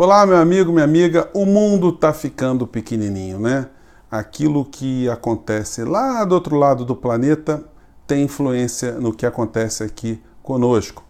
Olá, meu amigo, minha amiga. O mundo está ficando pequenininho, né? Aquilo que acontece lá do outro lado do planeta tem influência no que acontece aqui conosco.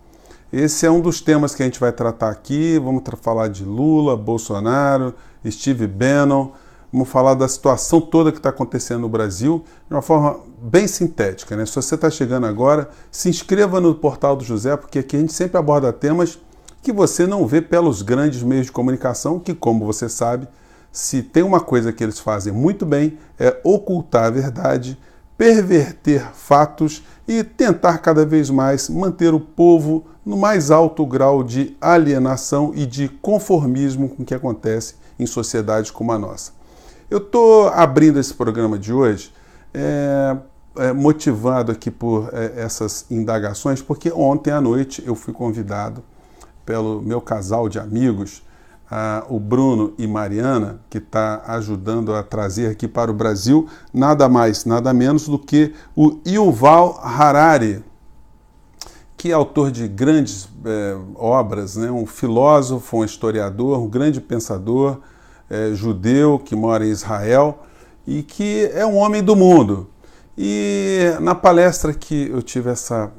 Esse é um dos temas que a gente vai tratar aqui. Vamos falar de Lula, Bolsonaro, Steve Bannon. Vamos falar da situação toda que está acontecendo no Brasil de uma forma bem sintética, né? Se você está chegando agora, se inscreva no Portal do José, porque aqui a gente sempre aborda temas que você não vê pelos grandes meios de comunicação, que, como você sabe, se tem uma coisa que eles fazem muito bem, é ocultar a verdade, perverter fatos e tentar cada vez mais manter o povo no mais alto grau de alienação e de conformismo com o que acontece em sociedades como a nossa. Eu estou abrindo esse programa de hoje motivado aqui por essas indagações, porque ontem à noite eu fui convidado pelo meu casal de amigos, o Bruno e Mariana, que está ajudando a trazer aqui para o Brasil nada mais, nada menos do que o Yuval Harari, que é autor de grandes obras, né? Um filósofo, um historiador, um grande pensador judeu que mora em Israel e que é um homem do mundo. E na palestra que eu tive essa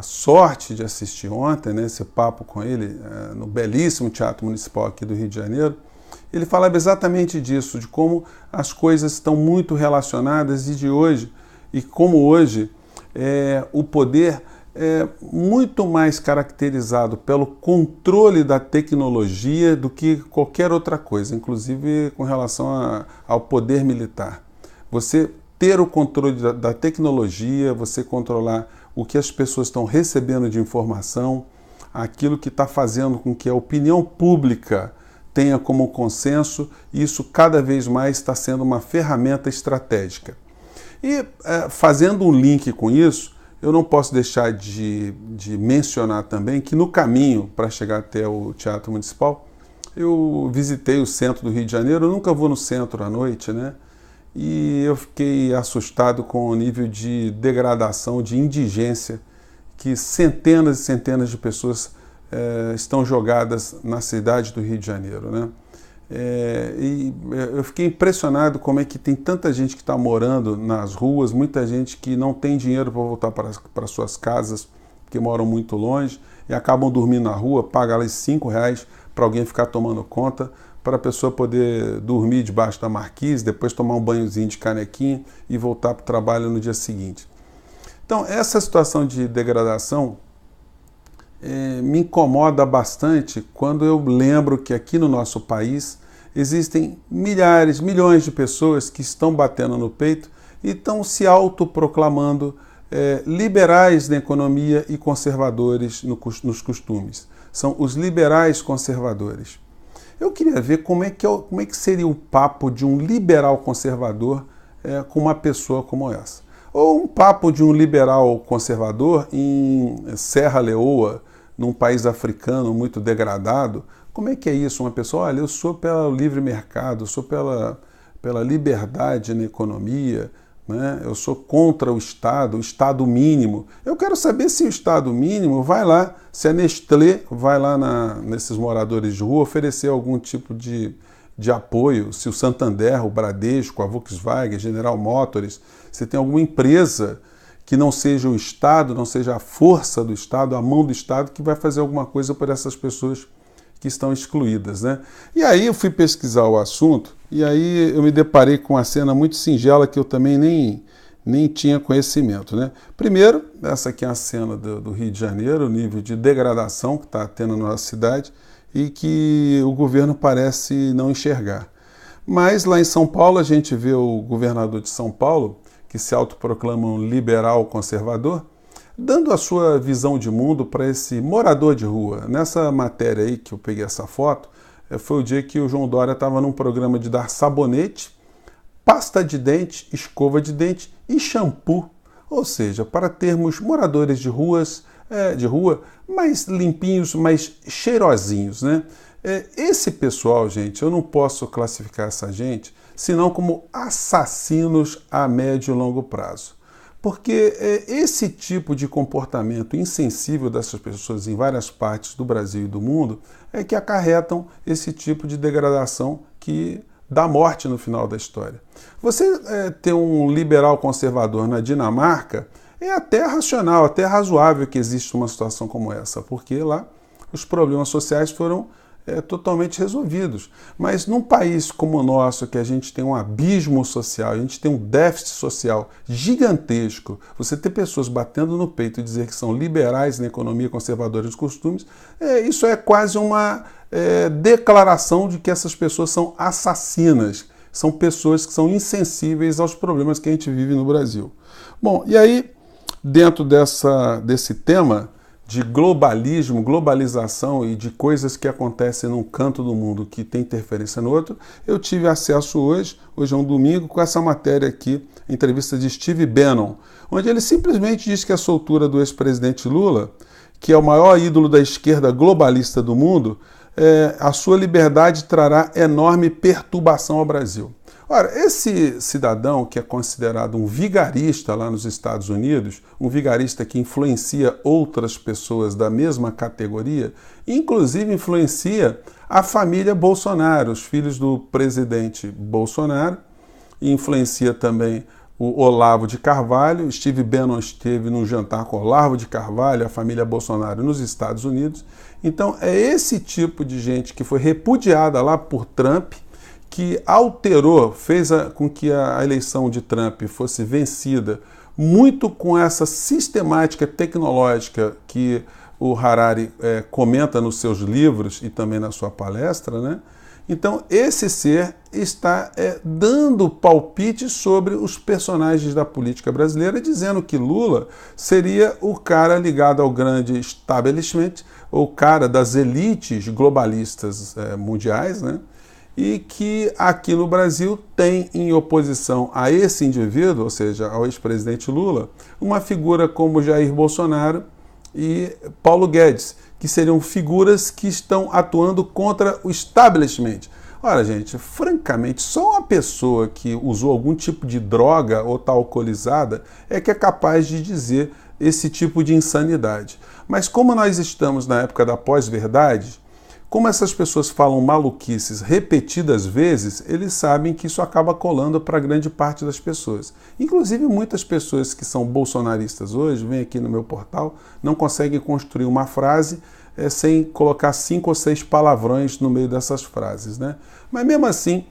sorte de assistir ontem, né, esse papo com ele, no belíssimo Teatro Municipal aqui do Rio de Janeiro, ele falava exatamente disso, de como as coisas estão muito relacionadas e como hoje o poder é muito mais caracterizado pelo controle da tecnologia do que qualquer outra coisa, inclusive com relação ao poder militar. Você ter o controle da tecnologia, você controlar o que as pessoas estão recebendo de informação, aquilo que está fazendo com que a opinião pública tenha como consenso, e isso cada vez mais está sendo uma ferramenta estratégica. E fazendo um link com isso, eu não posso deixar de mencionar também que no caminho para chegar até o Teatro Municipal, eu visitei o centro do Rio de Janeiro. Eu nunca vou no centro à noite, né? E eu fiquei assustado com o nível de degradação, de indigência que centenas e centenas de pessoas estão jogadas na cidade do Rio de Janeiro, né? E eu fiquei impressionado como é que tem tanta gente que está morando nas ruas, muita gente que não tem dinheiro para voltar para suas casas, porque moram muito longe, e acabam dormindo na rua, pagam ali R$5 para alguém ficar tomando conta, para a pessoa poder dormir debaixo da marquise, depois tomar um banhozinho de canequinha e voltar para o trabalho no dia seguinte. Então, essa situação de degradação me incomoda bastante quando eu lembro que aqui no nosso país existem milhares, milhões de pessoas que estão batendo no peito e estão se autoproclamando liberais na economia e conservadores nos costumes. São os liberais conservadores. Eu queria ver como é que seria o papo de um liberal conservador com uma pessoa como essa. Ou um papo de um liberal conservador em Serra Leoa, num país africano muito degradado. Como é que é isso? Uma pessoa, olha, eu sou pelo livre mercado, eu sou pela liberdade na economia, né? Eu sou contra o Estado mínimo. Eu quero saber se o Estado mínimo vai lá, se a Nestlé vai lá nesses moradores de rua oferecer algum tipo de apoio, se o Santander, o Bradesco, a Volkswagen, a General Motors, se tem alguma empresa que não seja o Estado, não seja a força do Estado, a mão do Estado, que vai fazer alguma coisa por essas pessoas que estão excluídas, né? E aí eu fui pesquisar o assunto, e aí eu me deparei com uma cena muito singela que eu também nem tinha conhecimento, né? Primeiro, essa aqui é a cena do Rio de Janeiro, o nível de degradação que está tendo na nossa cidade e que o governo parece não enxergar. Mas lá em São Paulo a gente vê o governador de São Paulo, que se autoproclama um liberal conservador, dando a sua visão de mundo para esse morador de rua. Nessa matéria aí que eu peguei essa foto, foi o dia que o João Dória estava num programa de dar sabonete, pasta de dente, escova de dente e shampoo. Ou seja, para termos moradores de rua mais limpinhos, mais cheirosinhos, né? Esse pessoal, gente, eu não posso classificar essa gente senão como assassinos a médio e longo prazo. Porque esse tipo de comportamento insensível dessas pessoas em várias partes do Brasil e do mundo é que acarretam esse tipo de degradação que dá morte no final da história. Você ter um liberal conservador na Dinamarca é até racional, até razoável que exista uma situação como essa, porque lá os problemas sociais foram totalmente resolvidos. Mas num país como o nosso, que a gente tem um abismo social, a gente tem um déficit social gigantesco, você ter pessoas batendo no peito e dizer que são liberais na economia, conservadores nos costumes, isso é quase uma declaração de que essas pessoas são assassinas, são pessoas que são insensíveis aos problemas que a gente vive no Brasil. Bom, e aí, dentro desse tema de globalismo, globalização e de coisas que acontecem num canto do mundo que tem interferência no outro, eu tive acesso hoje é um domingo, com essa matéria aqui, entrevista de Steve Bannon, onde ele simplesmente diz que a soltura do ex-presidente Lula, que é o maior ídolo da esquerda globalista do mundo, a sua liberdade trará enorme perturbação ao Brasil. Ora, esse cidadão que é considerado um vigarista lá nos Estados Unidos, um vigarista que influencia outras pessoas da mesma categoria, inclusive influencia a família Bolsonaro, os filhos do presidente Bolsonaro, e influencia também o Olavo de Carvalho. Steve Bannon esteve num jantar com Olavo de Carvalho, a família Bolsonaro, nos Estados Unidos. Então, é esse tipo de gente que foi repudiada lá por Trump, que alterou, fez com que a eleição de Trump fosse vencida muito com essa sistemática tecnológica que o Harari comenta nos seus livros e também na sua palestra, né? Então, esse ser está dando palpite sobre os personagens da política brasileira, dizendo que Lula seria o cara ligado ao grande establishment, ou cara das elites globalistas mundiais, né? E que aqui no Brasil tem em oposição a esse indivíduo, ou seja, ao ex-presidente Lula, uma figura como Jair Bolsonaro e Paulo Guedes, que seriam figuras que estão atuando contra o establishment. Ora, gente, francamente, só uma pessoa que usou algum tipo de droga ou está alcoolizada é que é capaz de dizer esse tipo de insanidade. Mas como nós estamos na época da pós-verdade, como essas pessoas falam maluquices repetidas vezes, eles sabem que isso acaba colando para grande parte das pessoas. Inclusive, muitas pessoas que são bolsonaristas hoje, vêm aqui no meu portal, não conseguem construir uma frase sem colocar 5 ou 6 palavrões no meio dessas frases, né? Mas mesmo assim,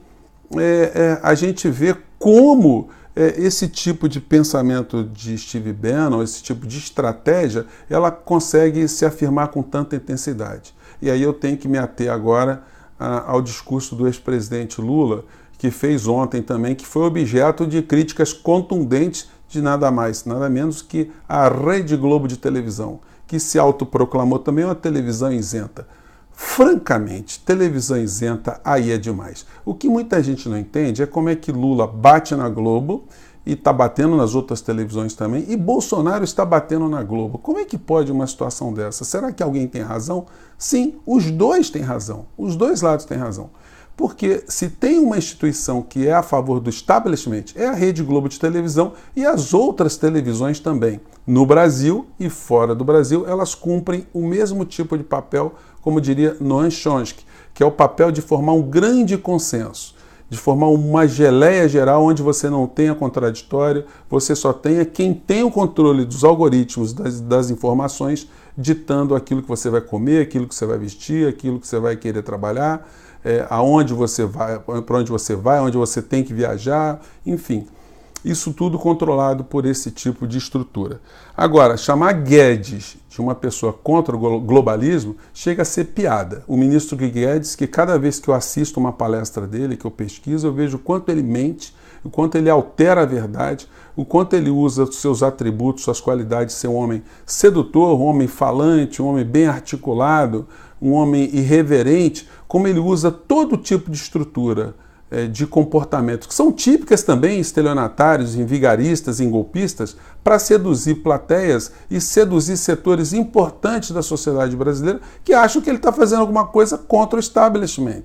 a gente vê como esse tipo de pensamento de Steve Bannon, esse tipo de estratégia, ela consegue se afirmar com tanta intensidade. E aí eu tenho que me ater agora ao discurso do ex-presidente Lula, que fez ontem também, que foi objeto de críticas contundentes de nada mais, nada menos que a Rede Globo de televisão, que se autoproclamou também uma televisão isenta. Francamente, televisão isenta aí é demais. O que muita gente não entende é como é que Lula bate na Globo e está batendo nas outras televisões também, e Bolsonaro está batendo na Globo. Como é que pode uma situação dessa? Será que alguém tem razão? Sim, os dois têm razão. Os dois lados têm razão. Porque se tem uma instituição que é a favor do establishment, é a Rede Globo de televisão e as outras televisões também. No Brasil e fora do Brasil, elas cumprem o mesmo tipo de papel, como diria Noam Chomsky, que é o papel de formar um grande consenso, de formar uma geleia geral onde você não tenha contraditório, você só tenha quem tem o controle dos algoritmos, das informações, ditando aquilo que você vai comer, aquilo que você vai vestir, aquilo que você vai querer trabalhar, aonde você vai, para onde você vai, onde você tem que viajar, enfim. Isso tudo controlado por esse tipo de estrutura. Agora, chamar Guedes de uma pessoa contra o globalismo chega a ser piada. O ministro Guedes, que cada vez que eu assisto uma palestra dele, que eu pesquiso, eu vejo o quanto ele mente, o quanto ele altera a verdade, o quanto ele usa os seus atributos, suas qualidades de ser um homem sedutor, um homem falante, um homem bem articulado, um homem irreverente, como ele usa todo tipo de estrutura de comportamentos, que são típicas também em estelionatários, em vigaristas, em golpistas, para seduzir plateias e seduzir setores importantes da sociedade brasileira que acham que ele está fazendo alguma coisa contra o establishment.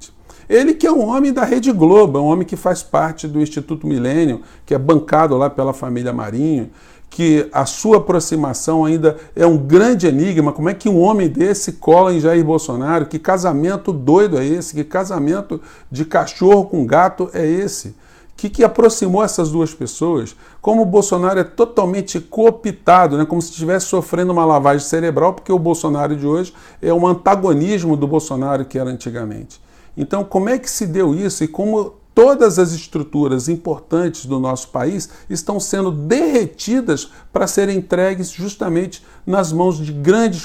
Ele que é um homem da Rede Globo, é um homem que faz parte do Instituto Milênio, que é bancado lá pela família Marinho, que a sua aproximação ainda é um grande enigma. Como é que um homem desse cola em Jair Bolsonaro? Que casamento doido é esse? Que casamento de cachorro com gato é esse? Que aproximou essas duas pessoas? Como o Bolsonaro é totalmente cooptado, né? Como se estivesse sofrendo uma lavagem cerebral, porque o Bolsonaro de hoje é um antagonismo do Bolsonaro que era antigamente. Então, como é que se deu isso e como todas as estruturas importantes do nosso país estão sendo derretidas para serem entregues justamente nas mãos de grandes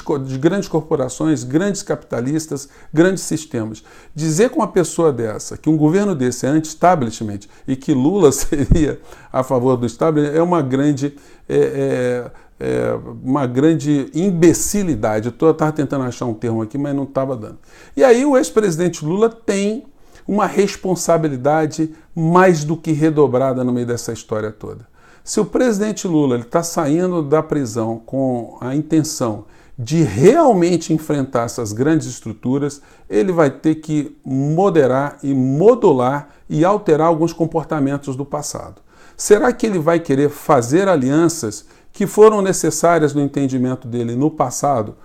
corporações, grandes capitalistas, grandes sistemas. Dizer com uma pessoa dessa, que um governo desse é anti-establishment e que Lula seria a favor do establishment, é uma grande imbecilidade. Eu estava tentando achar um termo aqui, mas não estava dando. E aí o ex-presidente Lula tem uma responsabilidade mais do que redobrada no meio dessa história toda. Se o presidente Lula está saindo da prisão com a intenção de realmente enfrentar essas grandes estruturas, ele vai ter que moderar e modular e alterar alguns comportamentos do passado. Será que ele vai querer fazer alianças que foram necessárias no entendimento dele no passado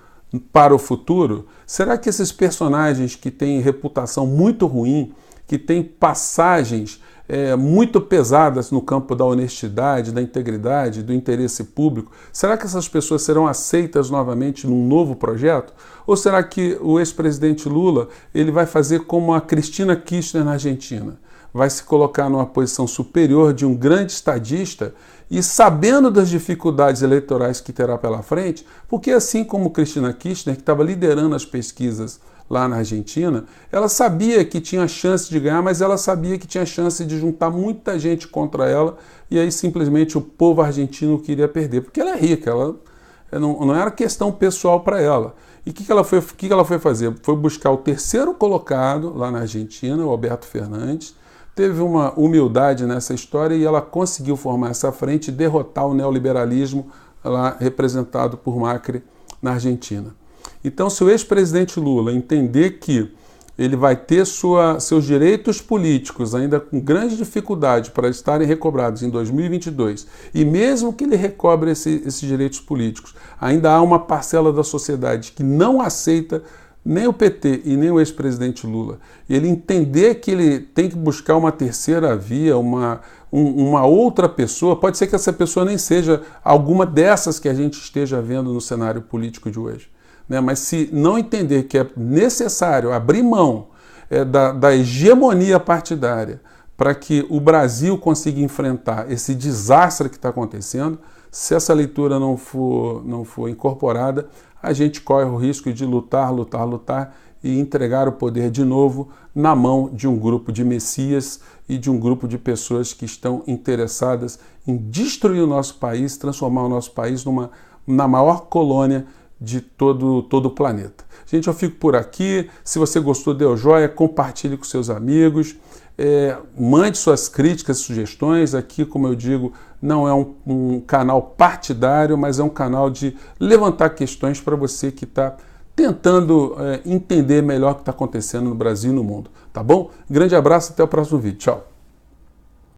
para o futuro? Será que esses personagens que têm reputação muito ruim, que têm passagens muito pesadas no campo da honestidade, da integridade, do interesse público, será que essas pessoas serão aceitas novamente num novo projeto? Ou será que o ex-presidente Lula ele vai fazer como a Cristina Kirchner na Argentina? Vai se colocar numa posição superior de um grande estadista e sabendo das dificuldades eleitorais que terá pela frente, porque assim como Cristina Kirchner, que estava liderando as pesquisas lá na Argentina, ela sabia que tinha chance de ganhar, mas ela sabia que tinha chance de juntar muita gente contra ela e aí simplesmente o povo argentino queria perder, porque ela é rica, ela não era questão pessoal para ela. E o que ela foi fazer? Foi buscar o terceiro colocado lá na Argentina, o Alberto Fernandes, teve uma humildade nessa história e ela conseguiu formar essa frente e derrotar o neoliberalismo lá representado por Macri na Argentina. Então, se o ex-presidente Lula entender que ele vai ter seus direitos políticos ainda com grande dificuldade para estarem recobrados em 2022, e mesmo que ele recobre esses direitos políticos, ainda há uma parcela da sociedade que não aceita nem o PT e nem o ex-presidente Lula, e ele entender que ele tem que buscar uma terceira via, uma outra pessoa, pode ser que essa pessoa nem seja alguma dessas que a gente esteja vendo no cenário político de hoje, né? Mas se não entender que é necessário abrir mão da hegemonia partidária para que o Brasil consiga enfrentar esse desastre que está acontecendo, se essa leitura não for incorporada, a gente corre o risco de lutar e entregar o poder de novo na mão de um grupo de messias e de um grupo de pessoas que estão interessadas em destruir o nosso país, transformar o nosso país na maior colônia de todo o planeta. Gente, eu fico por aqui. Se você gostou, dê o joia, compartilhe com seus amigos, mande suas críticas, sugestões. Aqui, como eu digo, não é um canal partidário, mas é um canal de levantar questões para você que está tentando entender melhor o que está acontecendo no Brasil e no mundo. Tá bom? Grande abraço, até o próximo vídeo. Tchau!